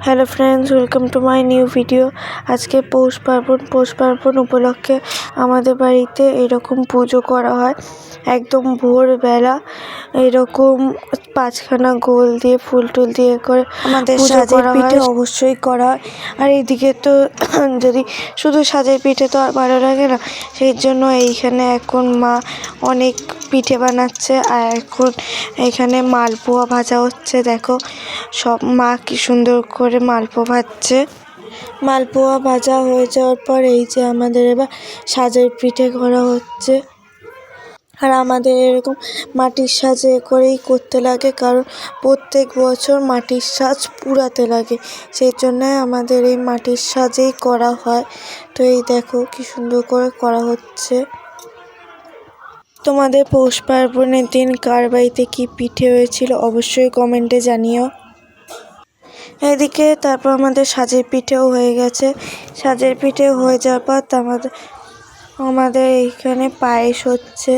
Hello friends, welcome to my new video. আজকে পৌষ পার্বণ উপলক্ষে আমাদের বাড়িতে এরকম পুজো করা হয়। একদম ভোরবেলা এরকম 5খানা গোল দিয়ে ফুল টুল দিয়ে করে আমাদের সাজের পিঠে অবশ্যই করা হয়। আর এইদিকে তো যদি শুধু সাজের পিঠে তো আর ভালো লাগে না, সেই জন্য এইখানে এখন মা অনেক পিঠে বানাচ্ছে। আর এখন এখানে মালপোয়া ভাজা হচ্ছে। দেখো সব মা কি সুন্দর করে মালপোয়া ভাজছে। মালপোয়া ভাজা হয়ে যাওয়ার পর এই যে আমাদের এবার সাজের পিঠে করা হচ্ছে। আর আমাদের এরকম মাটির সাজে করেই করতে লাগে, কারণ প্রত্যেক বছর মাটির সাজ পুরাতে লাগে, সেই জন্য আমাদের এই মাটির সাজেই করা হয়। তো এই দেখো কি সুন্দর করে করা হচ্ছে। তোমাদের পৌষ পার্বণের দিন কার বাড়িতে কী পিঠে হয়েছিল অবশ্যই কমেন্টে জানিও। এদিকে তারপর আমাদের সাজের পিঠেও হয়ে গেছে। সাজের পিঠে হয়ে যাওয়ার পর আমাদের এইখানে পায়েস হচ্ছে।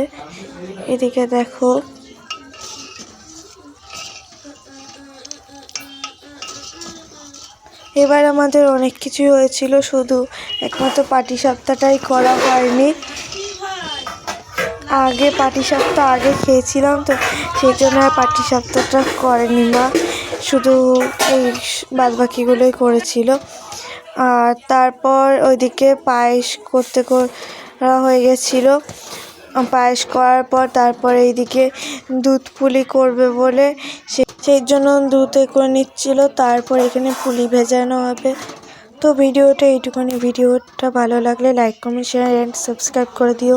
এদিকে দেখো এবার আমাদের অনেক কিছুই হয়েছিল, শুধু একমাত্র পাটিসাপটাটাই করা হয়নি। আগে পাটিসাপটা আগে খেয়েছিলাম, তো সেই জন্য আর পাটিসাপটাটা করেনি মা, শুধু এই বাদবাকিগুলোই করেছিল। আর তারপর ওইদিকে পায়েস করা হয়ে গেছিলো। পায়েস করার পর তারপর এইদিকে দুধ পুলি করবে বলে সেই জন্য দুধে করে নিচ্ছিল। তারপর এখানে পুলি ভেজানো হবে। তো ভিডিওটা এইটুকুনি। ভিডিওটা ভালো লাগলে like, comment, share and subscribe করে দিও।